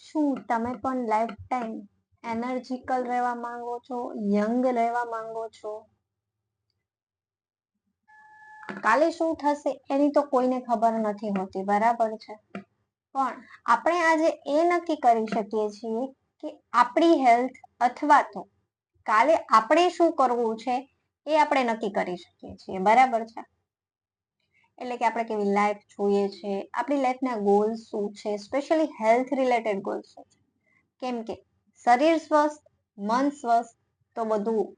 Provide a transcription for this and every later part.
શું તમે પણ લાઈફ ટાઈમ એનર્જીકલ રહેવા માંગો છો, યંગ રહેવા માંગો છો? કાલે શું થશે એની તો કોઈને ખબર નથી હોતી, બરાબર છે? પણ આપણે આજે એ નક્કી કરી શકીએ છીએ કે આપણી હેલ્થ અથવા તો કાલે આપણે શું કરવું છે એ આપણે નક્કી કરી શકીએ છીએ, બરાબર છે? એટલે કે આપણે કેવી લાઈફ જોઈએ છે, આપણી લાઈફના ગોલ્સ શું છે, સ્પેશિયલી હેલ્થ રિલેટેડ ગોલ્સ શું છે. કેમ કે શરીર સ્વસ્થ, મન સ્વસ્થ તો બધું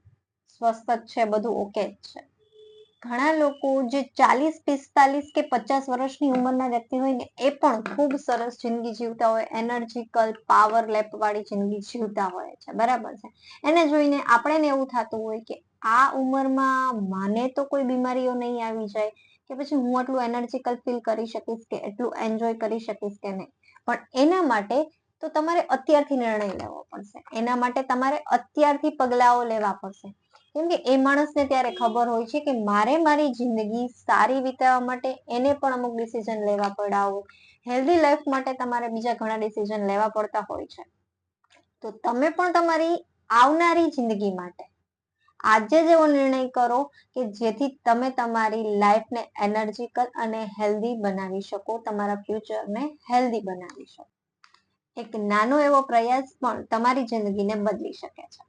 સ્વસ્થ જ છે, બધું ઓકે જ છે. ઘણા લોકો જે 40, 45 કે 50 વર્ષની ઉંમરના વ્યક્તિ હોય ને એ પણ ખૂબ સરસ જિંદગી જીવતા હોય, એનર્જીકલ પાવર લેપ વાળી જિંદગી જીવતા હોય છે, બરાબર છે? એને જોઈને આપણે એવું થતું હોય કે આ ઉંમરમાં મને તો કોઈ બીમારીઓ નહીં આવી જાય કે પછી હું આટલું એનર્જીકલ ફીલ કરી શકીશ કે એટલું એન્જોય કરી શકીશ કે નહીં. પણ એના માટે તો તમારે અત્યારથી નિર્ણય લેવો પડશે, એના માટે તમારે અત્યારથી પગલાઓ લેવા પડશે. કેમ કે એ માણસને ત્યારે ખબર હોય છે કે મારે મારી જિંદગી સારી વિતાવવા માટે એને પણ અમુક ડિસિઝન લેવા પડ્યા હોય. હેલ્ધી લાઈફ માટે તમારે બીજા ઘણા ડિસિઝન લેવા પડતા હોય છે. તો તમે પણ તમારી આવનારી જિંદગી માટે આજે જ એવો નિર્ણય કરો કે જેથી તમે તમારી લાઈફને એનર્જીકલ અને હેલ્ધી બનાવી શકો, તમારા ફ્યુચરને હેલ્ધી બનાવી શકો. એક નાનો એવો પ્રયાસ પણ તમારી જિંદગીને બદલી શકે છે.